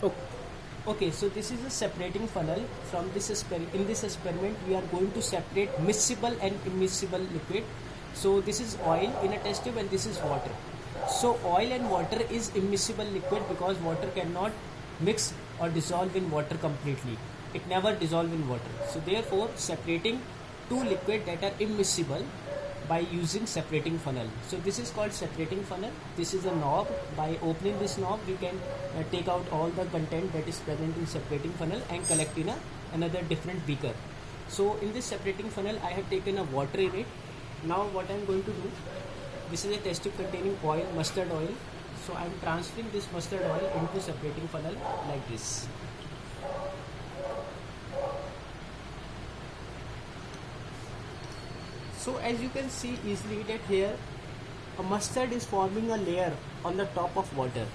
Oh, okay, so this is a separating funnel. From this in this experiment, we are going to separate miscible and immiscible liquid. So this is oil in a test tube, and this is water. So oil and water is immiscible liquid because water cannot mix or dissolve in water completely. It never dissolve in water. So therefore, separating two liquid that are immiscible by using separating funnel. So this is called separating funnel. This is a knob. By opening this knob, we can take out all the content that is present in separating funnel and collect in another different beaker. So in this separating funnel, I have taken a water in it. Now what I am going to do, this is a test tube containing oil, mustard oil. So I am transferring this mustard oil into separating funnel like this. So as you can see easily that here a mustard is forming a layer on the top of water.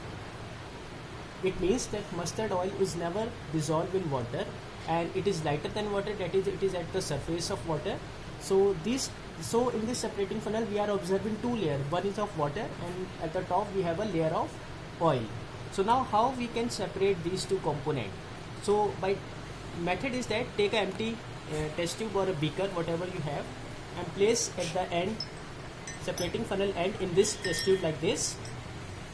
It means that mustard oil is never dissolved in water and it is lighter than water, that is it is at the surface of water. So in this separating funnel we are observing two layers. One is of water and at the top we have a layer of oil. So now how we can separate these two components? So by method is that take an empty test tube or a beaker, whatever you have, and place at the end, separating funnel end, in this test tube like this,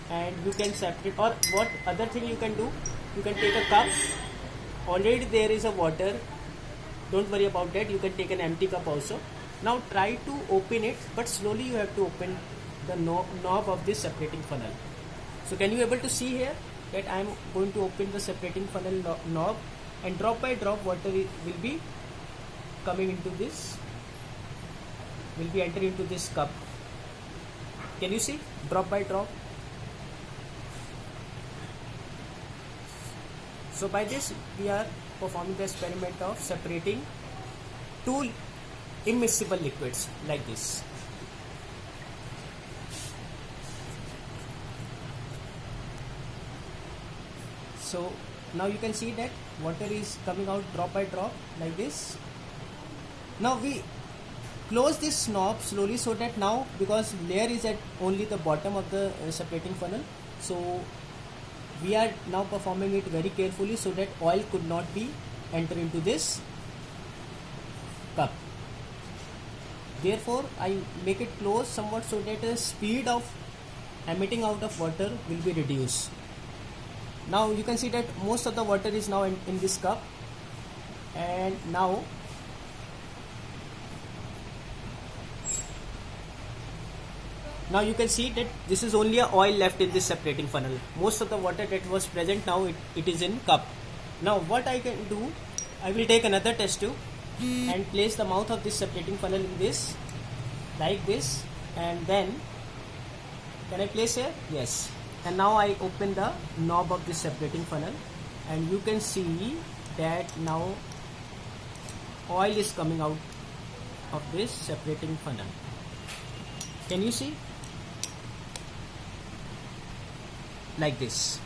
and you can separate. Or what other thing you can do, you can take a cup, already there is a water, don't worry about that, you can take an empty cup also. Now try to open it, but slowly you have to open the knob of this separating funnel. So can you able to see here that I am going to open the separating funnel knob, and drop by drop water will be coming into this, will be entering into this cup. Can you see? Drop by drop. So by this we are performing the experiment of separating two immiscible liquids like this. So now you can see that water is coming out drop by drop like this. Now we close this knob slowly so that now, because layer is at only the bottom of the separating funnel, so we are now performing it very carefully so that oil could not be enter into this cup. Therefore I make it close somewhat so that the speed of emitting out of water will be reduced. Now you can see that most of the water is now in this cup, and now you can see that this is only a oil left in this separating funnel. Most of the water that was present now it is in cup. Now what I can do, I will take another test tube and place the mouth of this separating funnel in this like this, and then can I place here? Yes. And now I open the knob of this separating funnel, and you can see that now oil is coming out of this separating funnel. Can you see? Like this.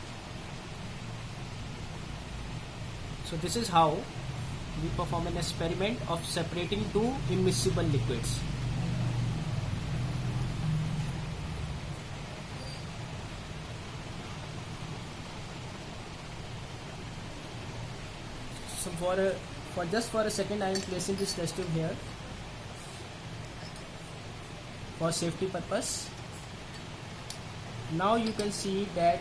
So this is how we perform an experiment of separating two immiscible liquids. So for just for a second I am placing this test tube here for safety purpose. Now you can see that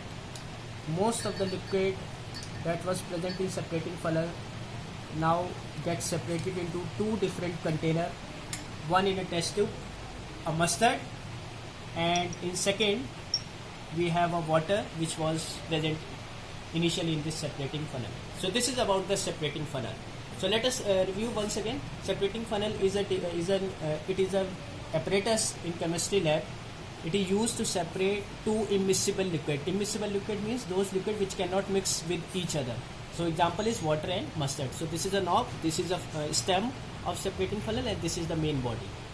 most of the liquid that was present in separating funnel now gets separated into two different container, one in a test tube, a mustard, and in second we have a water which was present initially in this separating funnel. So this is about the separating funnel. So let us review once again. Separating funnel is an apparatus in chemistry lab. It is used to separate two immiscible liquid. Immiscible liquid means those liquid which cannot mix with each other. So example is water and mustard. So this is a knob, this is a stem of separating funnel, and this is the main body.